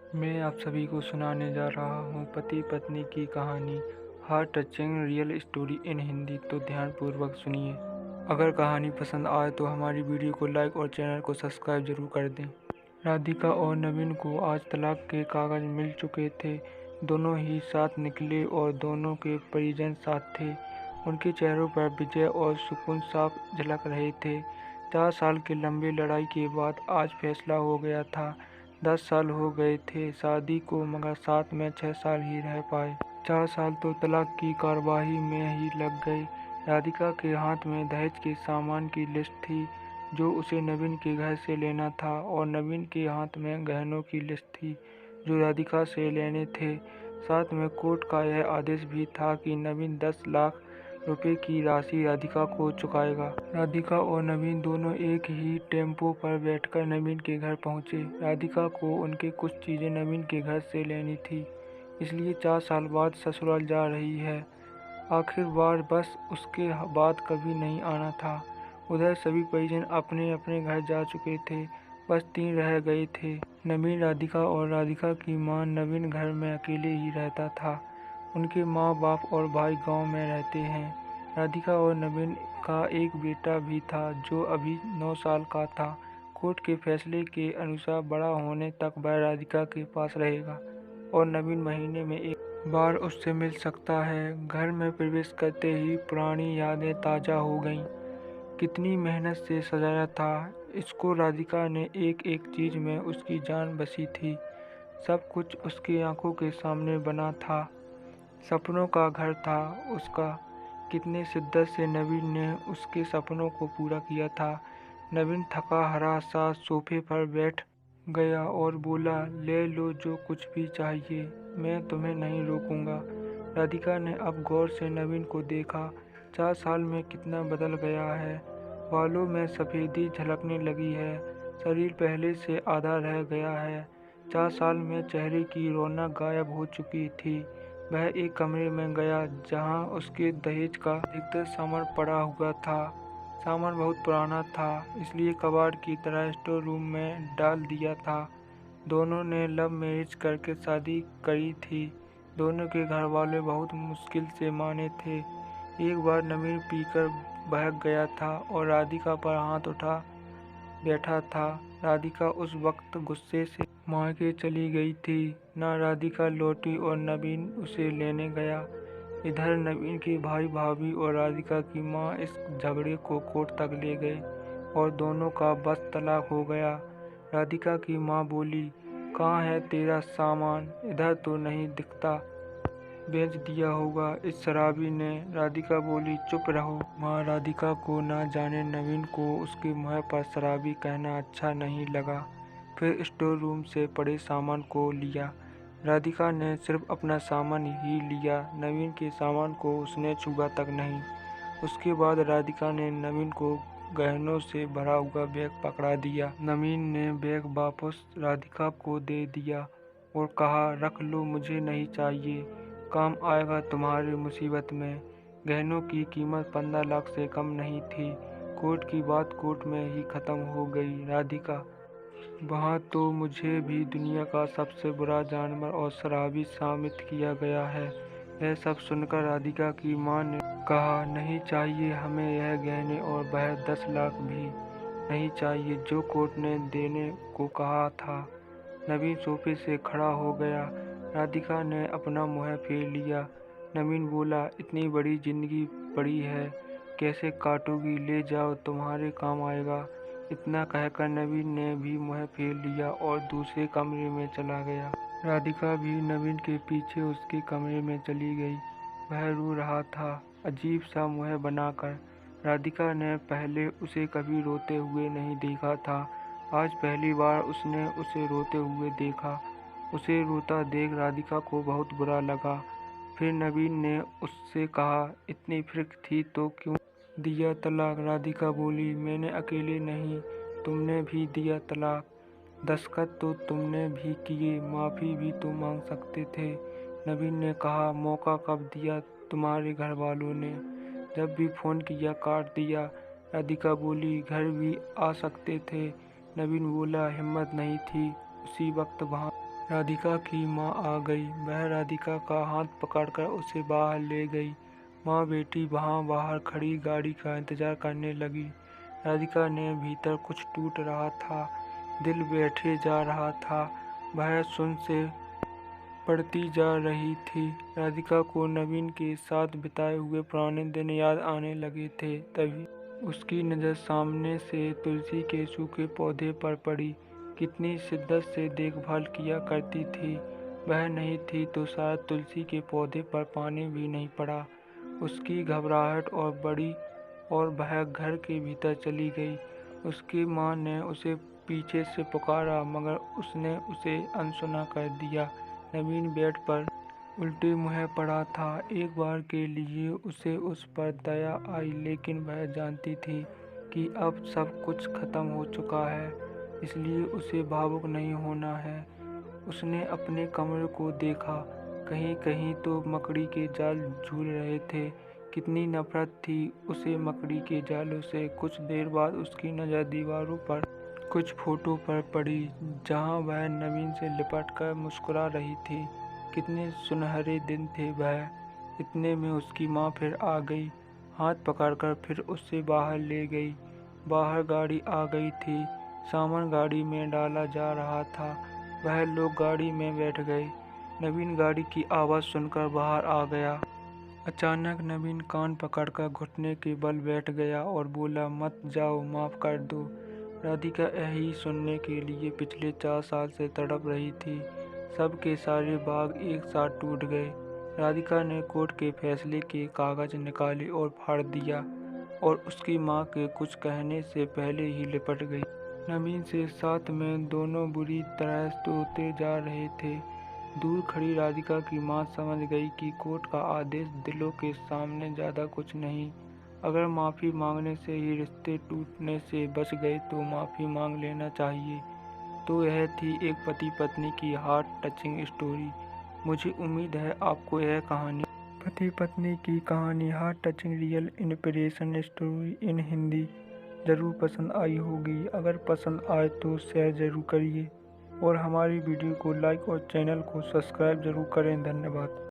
मैं आप सभी को सुनाने जा रहा हूँ पति पत्नी की कहानी, heart touching real story in Hindi. तो ध्यानपूर्वक सुनिए। अगर कहानी पसंद आए तो हमारी वीडियो को लाइक और चैनल को सब्सक्राइब जरूर कर दें। राधिका और नवीन को आज तलाक के कागज मिल चुके थे। दोनों ही साथ निकले और दोनों के परिजन साथ थे। उनके चेहरों पर विजय और सुकून साफ झलक रहे थे। 4 साल की लंबी लड़ाई के बाद आज फैसला हो गया था। 10 साल हो गए थे शादी को, मगर साथ में 6 साल ही रह पाए। 4 साल तो तलाक की कार्यवाही में ही लग गए। राधिका के हाथ में दहेज के सामान की लिस्ट थी जो उसे नवीन के घर से लेना था, और नवीन के हाथ में गहनों की लिस्ट थी जो राधिका से लेने थे। साथ में कोर्ट का यह आदेश भी था कि नवीन 10 लाख रुपए की राशि राधिका को चुकाएगा। राधिका और नवीन दोनों एक ही टेम्पो पर बैठकर नवीन के घर पहुंचे। राधिका को उनके कुछ चीजें नवीन के घर से लेनी थी, इसलिए 4 साल बाद ससुराल जा रही है। आखिर बार बस उसके बाद कभी नहीं आना था। उधर सभी परिजन अपने अपने घर जा चुके थे, बस 3 रह गए थे, नवीन, राधिका और राधिका की माँ। नवीन घर में अकेले ही रहता था। उनके माँ बाप और भाई गांव में रहते हैं। राधिका और नवीन का एक बेटा भी था जो अभी 9 साल का था। कोर्ट के फैसले के अनुसार बड़ा होने तक वह राधिका के पास रहेगा और नवीन महीने में एक बार उससे मिल सकता है। घर में प्रवेश करते ही पुरानी यादें ताज़ा हो गईं। कितनी मेहनत से सजाया था इसको। राधिका ने एक एक चीज में उसकी जान बसी थी। सब कुछ उसकी आंखों के सामने बना था। सपनों का घर था उसका। कितने शिद्दत से नवीन ने उसके सपनों को पूरा किया था। नवीन थका हारा सा सोफे पर बैठ गया और बोला, ले लो जो कुछ भी चाहिए, मैं तुम्हें नहीं रोकूंगा। राधिका ने अब गौर से नवीन को देखा। 4 साल में कितना बदल गया है। बालों में सफेदी झलकने लगी है, शरीर पहले से आधा रह गया है। 4 साल में चेहरे की रौनक गायब हो चुकी थी। वह एक कमरे में गया जहां उसके दहेज का अधिकतर सामान पड़ा हुआ था। सामान बहुत पुराना था, इसलिए कबाड़ की तरह स्टोर रूम में डाल दिया था। दोनों ने लव मैरिज करके शादी करी थी। दोनों के घर वाले बहुत मुश्किल से माने थे। एक बार नवीन पीकर बहक गया था और राधिका पर हाथ उठा बैठा था। राधिका उस वक्त गुस्से से मायके चली गई थी। ना राधिका लौटी और नवीन उसे लेने गया। इधर नवीन के भाई भाभी और राधिका की माँ इस झगड़े को कोर्ट तक ले गए और दोनों का बस तलाक हो गया। राधिका की माँ बोली, कहाँ है तेरा सामान, इधर तो नहीं दिखता, बेच दिया होगा इस शराबी ने। राधिका बोली, चुप रहो माँ। राधिका को ना जाने नवीन को उसके मुँह पर शराबी कहना अच्छा नहीं लगा। फिर स्टोर रूम से पड़े सामान को लिया। राधिका ने सिर्फ अपना सामान ही लिया, नवीन के सामान को उसने छुआ तक नहीं। उसके बाद राधिका ने नवीन को गहनों से भरा हुआ बैग पकड़ा दिया। नवीन ने बैग वापस राधिका को दे दिया और कहा, रख लो, मुझे नहीं चाहिए, काम आएगा तुम्हारी मुसीबत में। गहनों की कीमत 15 लाख से कम नहीं थी। कोर्ट की बात कोर्ट में ही खत्म हो गई। राधिका, वहाँ तो मुझे भी दुनिया का सबसे बुरा जानवर और शराबी साबित किया गया है। यह सब सुनकर राधिका की माँ ने कहा, नहीं चाहिए हमें यह गहने, और वह 10 लाख भी नहीं चाहिए जो कोर्ट ने देने को कहा था। नवीन सोफे से खड़ा हो गया। राधिका ने अपना मुँह फेर लिया। नवीन बोला, इतनी बड़ी जिंदगी पड़ी है, कैसे काटोगी, ले जाओ, तुम्हारे काम आएगा। इतना कहकर नवीन ने भी मुँह फेर लिया और दूसरे कमरे में चला गया। राधिका भी नवीन के पीछे उसके कमरे में चली गई। वह रो रहा था, अजीब सा मुँह बनाकर। राधिका ने पहले उसे कभी रोते हुए नहीं देखा था। आज पहली बार उसने उसे रोते हुए देखा। उसे रोता देख राधिका को बहुत बुरा लगा। फिर नवीन ने उससे कहा, इतनी फिक्र थी तो क्यों दिया तलाक। राधिका बोली, मैंने अकेले नहीं, तुमने भी दिया तलाक। दस्तखत तो तुमने भी किए, माफ़ी भी तो मांग सकते थे। नवीन ने कहा, मौका कब दिया तुम्हारे घर वालों ने, जब भी फ़ोन किया काट दिया। राधिका बोली, घर भी आ सकते थे। नवीन बोला, हिम्मत नहीं थी उसी वक्त वहाँ राधिका की माँ आ गई। वह राधिका का हाथ पकड़कर उसे बाहर ले गई। माँ बेटी वहाँ बाहर खड़ी गाड़ी का इंतजार करने लगी। राधिका ने भीतर कुछ टूट रहा था, दिल बैठे जा रहा था। वह सुन से पड़ती जा रही थी। राधिका को नवीन के साथ बिताए हुए पुराने दिन याद आने लगे थे। तभी उसकी नज़र सामने से तुलसी के सूखे पौधे पर पड़ी। कितनी शिद्दत से देखभाल किया करती थी। वह नहीं थी तो शायद तुलसी के पौधे पर पानी भी नहीं पड़ा। उसकी घबराहट और बढ़ी और वह घर के भीतर चली गई। उसकी माँ ने उसे पीछे से पुकारा मगर उसने उसे अनसुना कर दिया। नवीन बेड पर उल्टे मुँह पड़ा था। एक बार के लिए उसे उस पर दया आई, लेकिन वह जानती थी कि अब सब कुछ खत्म हो चुका है, इसलिए उसे भावुक नहीं होना है। उसने अपने कमरे को देखा। कहीं कहीं तो मकड़ी के जाल झूल रहे थे। कितनी नफरत थी उसे मकड़ी के जालों से। कुछ देर बाद उसकी नज़र दीवारों पर कुछ फोटो पर पड़ी, जहां वह नवीन से लिपट कर मुस्कुरा रही थी। कितने सुनहरे दिन थे वह। इतने में उसकी माँ फिर आ गई। हाथ पकड़कर फिर उससे बाहर ले गई। बाहर गाड़ी आ गई थी। सामान गाड़ी में डाला जा रहा था। वह लोग गाड़ी में बैठ गए। नवीन गाड़ी की आवाज़ सुनकर बाहर आ गया। अचानक नवीन कान पकड़कर घुटने के बल बैठ गया और बोला, मत जाओ, माफ़ कर दो। राधिका यही सुनने के लिए पिछले 4 साल से तड़प रही थी। सबके सारे बाग एक साथ टूट गए। राधिका ने कोर्ट के फैसले के कागज निकाले और फाड़ दिया और उसकी माँ के कुछ कहने से पहले ही लिपट गई। नवीन से साथ में दोनों बुरी तरह रोते जा रहे थे। दूर खड़ी राधिका की माँ समझ गई कि कोर्ट का आदेश दिलों के सामने ज़्यादा कुछ नहीं। अगर माफ़ी मांगने से ही रिश्ते टूटने से बच गए तो माफ़ी मांग लेना चाहिए। तो यह थी एक पति पत्नी की हार्ट टचिंग स्टोरी। मुझे उम्मीद है आपको यह कहानी पति पत्नी की कहानी heart touching real inspiration story in Hindi ज़रूर पसंद आई होगी। अगर पसंद आए तो शेयर ज़रूर करिए और हमारी वीडियो को लाइक और चैनल को सब्सक्राइब ज़रूर करें। धन्यवाद।